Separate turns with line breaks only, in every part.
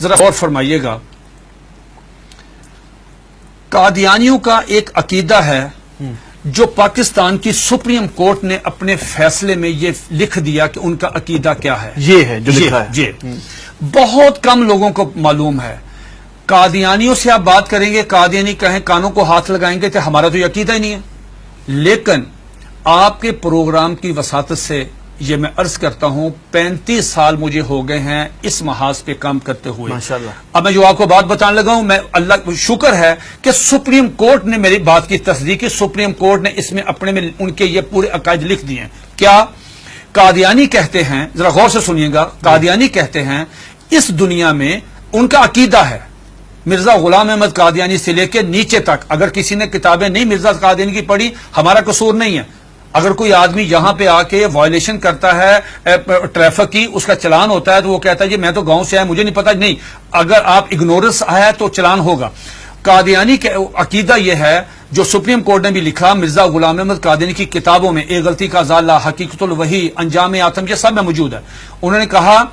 ذرا غور فرمائیے گا. قادیانیوں کا ایک عقیدہ ہے جو پاکستان کی سپریم کورٹ نے اپنے فیصلے میں یہ لکھ دیا کہ ان کا عقیدہ کیا ہے.
یہ ہے جو لکھا ہے.
جی بہت کم لوگوں کو معلوم ہے. قادیانیوں سے آپ بات کریں گے, قادیانی کہیں کانوں کو ہاتھ لگائیں گے کہ ہمارا تو یہ عقیدہ ہی نہیں ہے. لیکن آپ کے پروگرام کی وساطت سے یہ میں عرض کرتا ہوں 35 سال مجھے ہو گئے ہیں اس محاذ پہ کام کرتے ہوئے.
ماشاءاللہ.
اب میں جو آپ کو بات بتانے لگا ہوں, میں اللہ شکر ہے کہ سپریم کورٹ نے میری بات کی تصدیق کی. سپریم کورٹ نے اس میں اپنے میں ان کے یہ پورے عقائد لکھ دیے ہیں. کیا قادیانی کہتے ہیں, ذرا غور سے سنیے گا, قادیانی کہتے ہیں اس دنیا میں ان کا عقیدہ ہے مرزا غلام احمد قادیانی سے لے کے نیچے تک, اگر کسی نے کتابیں نہیں مرزا قادیانی کی پڑھی ہمارا قصور نہیں ہے. اگر کوئی آدمی یہاں پہ آ کے وائلیشن کرتا ہے ٹریفک کی, اس کا چلان ہوتا ہے تو وہ کہتا ہے جی میں تو گاؤں سے آیا مجھے نہیں پتا. نہیں, اگر آپ اگنورنس ہے تو چلان ہوگا. قادیانی کا عقیدہ یہ ہے جو سپریم کورٹ نے بھی لکھا مرزا غلام احمد قادیانی کی کتابوں میں, ایک غلطی کا ازالہ, حقیقت الوحی, انجام آتم, یہ سب میں موجود ہے. انہوں نے کہا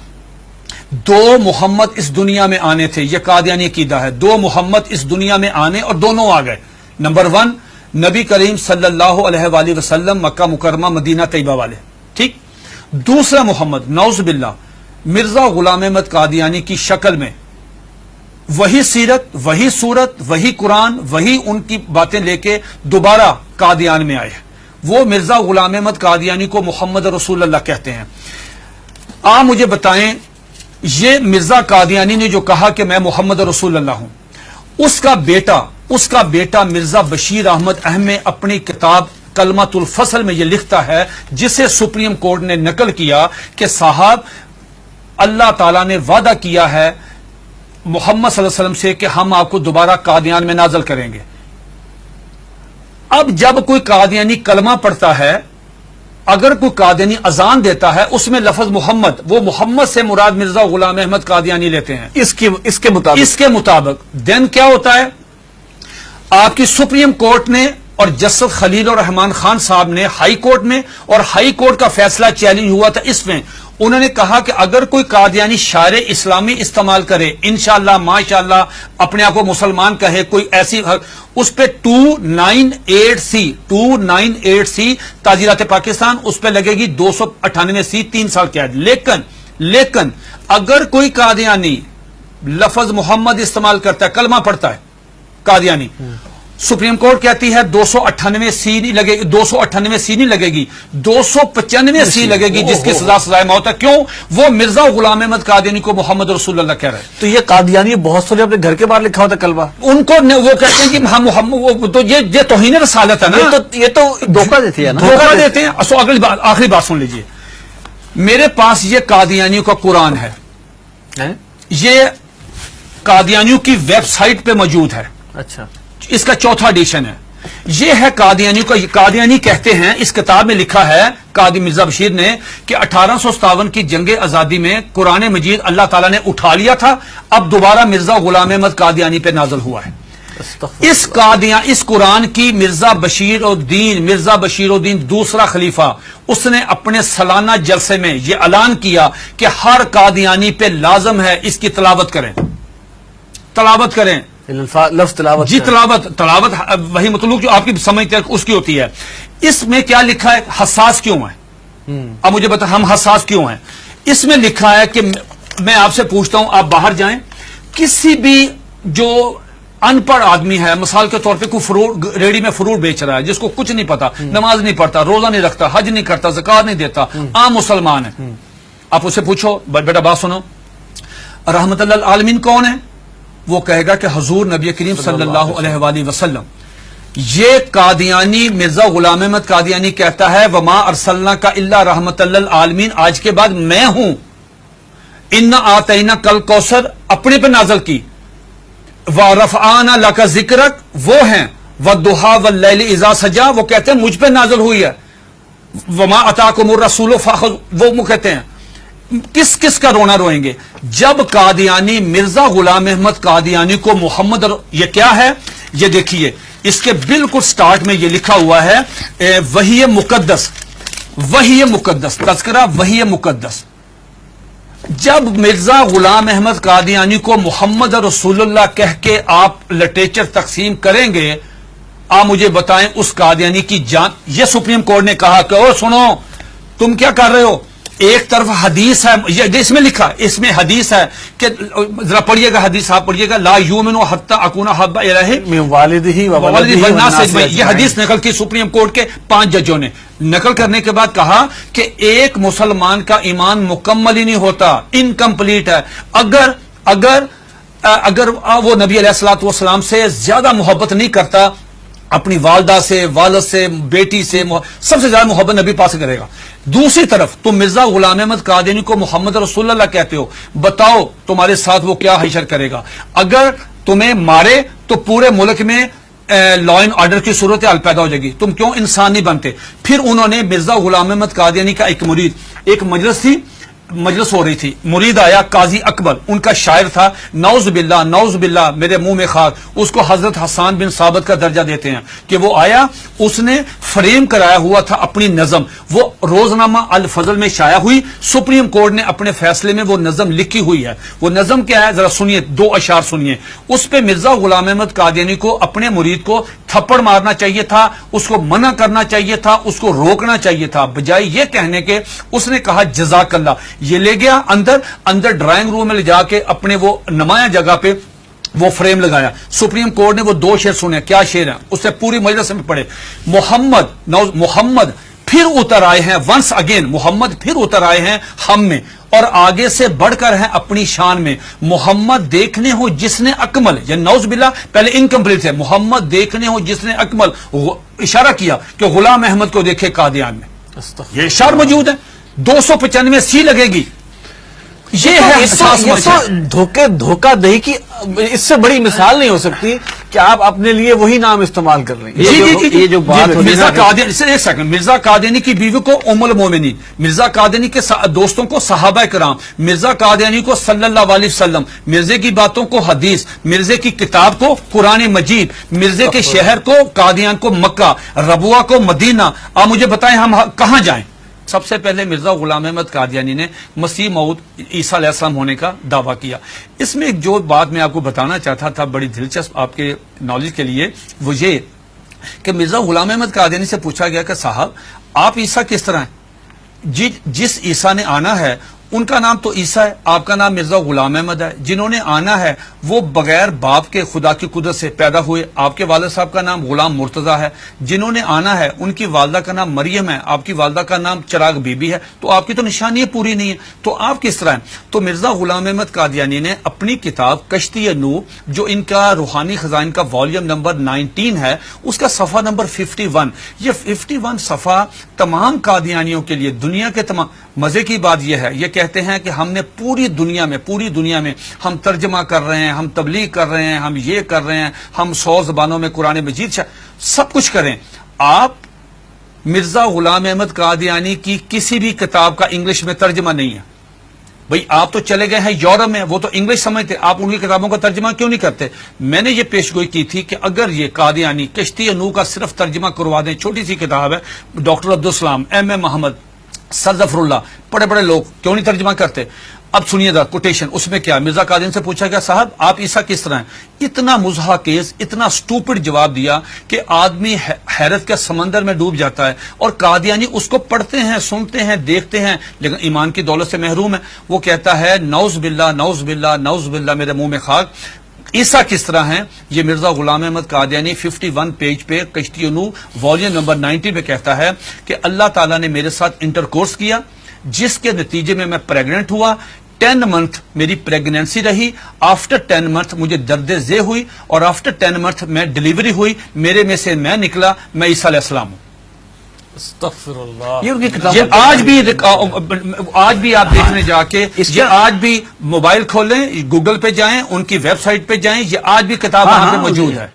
2 محمد اس دنیا میں آنے تھے. یہ قادیانی عقیدہ ہے. 2 محمد اس دنیا میں آنے اور دونوں آ گئے. نمبر 1 نبی کریم صلی اللہ علیہ وآلہ وسلم, مکہ مکرمہ مدینہ طیبہ والے, ٹھیک. دوسرا محمد نعوذ باللہ مرزا غلام احمد قادیانی کی شکل میں, وہی سیرت, وہی صورت, وہی قرآن, وہی ان کی باتیں لے کے دوبارہ قادیان میں آئے. وہ مرزا غلام احمد قادیانی کو محمد رسول اللہ کہتے ہیں. آپ مجھے بتائیں یہ مرزا قادیانی نے جو کہا کہ میں محمد رسول اللہ ہوں, اس کا بیٹا مرزا بشیر احمد احمد اپنی کتاب کلمۃ الفصل میں یہ لکھتا ہے, جسے سپریم کورٹ نے نقل کیا کہ صاحب اللہ تعالیٰ نے وعدہ کیا ہے محمد صلی اللہ علیہ وسلم سے کہ ہم آپ کو دوبارہ قادیان میں نازل کریں گے. اب جب کوئی قادیانی کلمہ پڑھتا ہے, اگر کوئی قادیانی اذان دیتا ہے اس میں لفظ محمد, وہ محمد سے مراد مرزا غلام احمد قادیانی لیتے ہیں
اس کے مطابق
دین کیا ہوتا ہے. آپ کی سپریم کورٹ نے اور جسٹس خلیل الرحمان خان صاحب نے ہائی کورٹ میں, اور ہائی کورٹ کا فیصلہ چیلنج ہوا تھا اس میں, انہوں نے کہا کہ اگر کوئی قادیانی شعر اسلامی استعمال کرے, انشاءاللہ ماشاءاللہ اپنے آپ کو مسلمان کہے, کوئی ایسی, اس پہ 298C تعزیرات پاکستان, اس پہ لگے گی 298C 3 سال قید. لیکن اگر کوئی قادیانی لفظ محمد استعمال کرتا ہے, کلمہ پڑھتا ہے قادیانی, سپریم کورٹ کہتی ہے 298C نہیں لگے گی, 298C نہیں لگے گی, 295C لگے گی, جس کی سزا سزائے موت ہے. کیوں؟ وہ مرزا غلام احمد قادیانی کو محمد رسول اللہ کہہ رہے ہیں.
تو یہ قادیانی بہت سارے اپنے گھر کے باہر لکھا ہوتا کلمہ,
ان کو وہ کہتے ہیں کہ ہم محمد, تو یہ توہین رسالت ہے نا,
یہ تو دھوکہ دیتے ہیں نا,
دھوکہ دیتے ہیں. آخری بات سن لیجئے, میرے پاس یہ قادیانیوں کا قرآن ہے, یہ قادیانیوں کی ویب سائٹ پہ موجود ہے.
اچھا,
اس کا 4تھا ایڈیشن ہے. یہ ہے قادیانیوں کا. قادیانی کہتے ہیں, اس کتاب میں لکھا ہے قادی مرزا بشیر نے کہ 1857 کی جنگ آزادی میں قرآن مجید اللہ تعالیٰ نے اٹھا لیا تھا, اب دوبارہ مرزا غلام احمد قادیانی پہ نازل ہوا ہے. اس قرآن کی مرزا بشیر الدین دوسرا خلیفہ, اس نے اپنے سالانہ جلسے میں یہ اعلان کیا کہ ہر قادیانی پہ لازم ہے اس کی تلاوت کریں.
لفظ تلاوت,
جی تلاوت وہی مطلوب جو آپ کی سمجھتے ہیں اس کی ہوتی ہے. اس میں کیا لکھا ہے, حساس کیوں ہے. اب مجھے بتا ہم حساس کیوں ہیں. اس میں لکھا ہے کہ میں آپ سے پوچھتا ہوں, آپ باہر جائیں, کسی بھی جو ان پڑھ آدمی ہے, مثال کے طور پہ کوئی ریڑی میں فروٹ بیچ رہا ہے, جس کو کچھ نہیں پتا, نماز نہیں پڑھتا, روزہ نہیں رکھتا, حج نہیں کرتا, زکات نہیں دیتا, عام مسلمان ہے, آپ اسے پوچھو بیٹا بات سنو, رحمت اللہ العالمین کون ہے؟ وہ کہے گا کہ حضور نبی کریم صلی اللہ علیہ وآلہ وسلم. یہ قادیانی مرزا غلام احمد قادیانی کہتا ہے وما ارسلناک الا رحمت للعالمین, آج کے بعد میں ہوں. انا آتینا کل کوثر اپنے پہ نازل کی, ورفعنا لک ذکرک وہ ہیں, والضحی واللیل اذا سجا وہ کہتے ہیں مجھ پہ نازل ہوئی ہے, وما اتاکم الرسول فخذوہ وہ کہتے ہیں. کس کا رونا روئیں گے جب قادیانی مرزا غلام احمد قادیانی کو محمد یہ کیا ہے, یہ دیکھیے اس کے بالکل سٹارٹ میں یہ لکھا ہوا ہے وحی مقدس تذکرہ وحی مقدس. جب مرزا غلام احمد قادیانی کو محمد رسول اللہ کہہ کے آپ لٹریچر تقسیم کریں گے، آپ مجھے بتائیں اس قادیانی کی جان. یہ سپریم کورٹ نے کہا کہ او سنو تم کیا کر رہے ہو، ایک طرف حدیث ہے، یہ اس میں لکھا، اس میں حدیث ہے کہ ذرا پڑھیے گا حدیث، آپ پڑھیے گا، لا یؤمن حتی اکون احب الیہ
من والدہ و ولدہ
والناس
والناس
اجمعین. یہ حدیث نقل کی سپریم کورٹ کے 5 ججوں نے. نقل کرنے کے بعد کہا کہ ایک مسلمان کا ایمان مکمل ہی نہیں ہوتا، انکمپلیٹ ہے اگر وہ نبی علیہ الصلوۃ والسلام سے زیادہ محبت نہیں کرتا، اپنی والدہ سے، والد سے، بیٹی سے، سب سے زیادہ محبت نبی پاس کرے گا. دوسری طرف تم مرزا غلام احمد قادیانی کو محمد رسول اللہ کہتے ہو، بتاؤ تمہارے ساتھ وہ کیا حشر کرے گا. اگر تمہیں مارے تو پورے ملک میں لا اینڈ آرڈر کی صورتحال پیدا ہو جائے گی، تم کیوں انسان نہیں بنتے. پھر انہوں نے مرزا غلام احمد قادیانی کا ایک مرید، ایک مجلس ہو رہی تھی، مرید آیا قاضی اکبر، ان کا شاعر تھا، نعوذ باللہ میرے منہ میں خاک، اس کو حضرت حسان بن ثابت کا درجہ دیتے ہیں کہ وہ آیا، اس نے فریم کرایا ہوا تھا اپنی نظم، وہ روزنامہ الفضل میں شائع ہوئی. سپریم کورٹ نے اپنے فیصلے میں وہ نظم لکھی ہوئی ہے. وہ نظم کیا ہے ذرا سنیے، 2 اشعار سنیے. اس پہ مرزا غلام احمد قادیانی کو اپنے مرید کو تھپڑ مارنا چاہیے تھا، اس کو منع کرنا چاہیے تھا، اس کو روکنا چاہیے تھا، بجائے یہ کہنے کے اس نے کہا جزاک اللہ. یہ لے گیا اندر ڈرائنگ روم میں لے جا کے اپنے وہ نمایاں جگہ پہ وہ فریم لگایا. سپریم کورٹ نے وہ 2 شعر سنے. کیا شعر ہیں اس سے پوری مجلس میں پڑھے. محمد پھر اتر آئے ہیں، ونس اگین محمد پھر اتر آئے ہیں ہم میں، اور آگے سے بڑھ کر ہیں اپنی شان میں. محمد دیکھنے ہو جس نے اکمل، یا نعوذ باللہ پہلے انکمپلیٹ ہے، محمد دیکھنے ہو جس نے اکمل، اشارہ کیا کہ غلام احمد کو دیکھے قادیان میں. یہ اشعار موجود ہے، 295 سی لگے گی. یہ ہے
دھوکہ دہی کی اس سے بڑی مثال نہیں ہو سکتی کہ آپ اپنے لیے وہی نام استعمال کر رہے ہیں. یہ جو بات
مرزا قادیانی، ایک سیکنڈ، مرزا قادیانی کی بیوی کو ام المومنین، مرزا قادیانی کے دوستوں کو صحابہ کرام، مرزا قادیانی کو صلی اللہ علیہ وسلم، مرزے کی باتوں کو حدیث، مرزے کی کتاب کو قرآن مجید، مرزے کے شہر کو قادیان کو مکہ، ربوہ کو مدینہ. آپ مجھے بتائیں ہم کہاں جائیں؟ سب سے پہلے مرزا غلام احمد قادیانی نے مسیح موعود عیسیٰ علیہ السلام ہونے کا دعویٰ کیا. اس میں ایک جو بات میں آپ کو بتانا چاہتا تھا بڑی دلچسپ آپ کے نالج کے لیے، وہ یہ کہ مرزا غلام احمد قادیانی سے پوچھا گیا کہ صاحب آپ عیسیٰ کس طرح ہیں؟ جس عیسیٰ نے آنا ہے ان کا نام تو عیسیٰ ہے، آپ کا نام مرزا غلام احمد ہے. جنہوں نے آنا ہے وہ بغیر باپ کے خدا کی قدرت سے پیدا ہوئے، آپ کے والد صاحب کا نام غلام مرتضیٰ ہے. جنہوں نے آنا ہے ان کی والدہ کا نام مریم ہے، آپ کی والدہ کا نام چراغ بی بی ہے. تو آپ کی تو نشانی پوری نہیں ہے، تو آپ کس طرح ہیں؟ تو مرزا غلام احمد قادیانی نے اپنی کتاب کشتی نوح، جو ان کا روحانی خزائن کا والیوم نمبر 19 ہے، اس کا صفحہ نمبر 51، یہ 51 صفحہ تمام قادیانیوں کے لیے، دنیا کے تمام. مزے کی بات یہ ہے، یہ کہتے ہیں کہ ہم نے پوری دنیا میں ہم ترجمہ کر رہے ہیں، ہم تبلیغ کر رہے ہیں، ہم یہ کر رہے ہیں، ہم 100 زبانوں میں قرآن مجید سب کچھ کریں. آپ مرزا غلام احمد قادیانی کی کسی بھی کتاب کا انگلش میں ترجمہ نہیں ہے. بھئی آپ تو چلے گئے ہیں یورپ میں، وہ تو انگلش سمجھتے، آپ ان کی کتابوں کا ترجمہ کیوں نہیں کرتے؟ میں نے یہ پیشگوئی کی تھی کہ اگر یہ قادیانی کشتی نوح کا صرف ترجمہ کروا دیں، چھوٹی سی کتاب ہے، ڈاکٹر عبدالسلام، ایم محمد، سر ظفر اللہ، بڑے لوگ کیوں نہیں ترجمہ کرتے؟ اب سنیے دا کوٹیشن، اس میں کیا مرزا قادیانی سے پوچھا گیا صاحب آپ عیسیٰ کس طرح ہیں؟ اتنا مضحکیز، اتنا سٹوپڈ جواب دیا کہ آدمی حیرت کے سمندر میں ڈوب جاتا ہے. اور قادیانی اس کو پڑھتے ہیں، سنتے ہیں، دیکھتے ہیں، لیکن ایمان کی دولت سے محروم ہے. وہ کہتا ہے نعوذ باللہ میرے منہ میں خاک، عیسیٰ کس طرح ہیں؟ یہ مرزا غلام احمد قادیانی 51 پیج پہ کشتی نوح والیوم نمبر 90 پہ کہتا ہے کہ اللہ تعالیٰ نے میرے ساتھ انٹرکورس کیا، جس کے نتیجے میں پریگننٹ ہوا. 10 منتھ میری پریگنینسی رہی، آفٹر 10 منتھ مجھے درد ذیل ہوئی، اور آفٹر 10 منتھ میں ڈیلیوری ہوئی، میرے میں سے میں نکلا، میں عیسیٰ علیہ السلام ہوں.
استغفر اللہ.
یہ آج بھی آپ دیکھنے جا کے، یہ آج بھی موبائل کھولیں، گوگل پہ جائیں، ان کی ویب سائٹ پہ جائیں، یہ آج بھی کتاب وہاں پہ موجود ہے.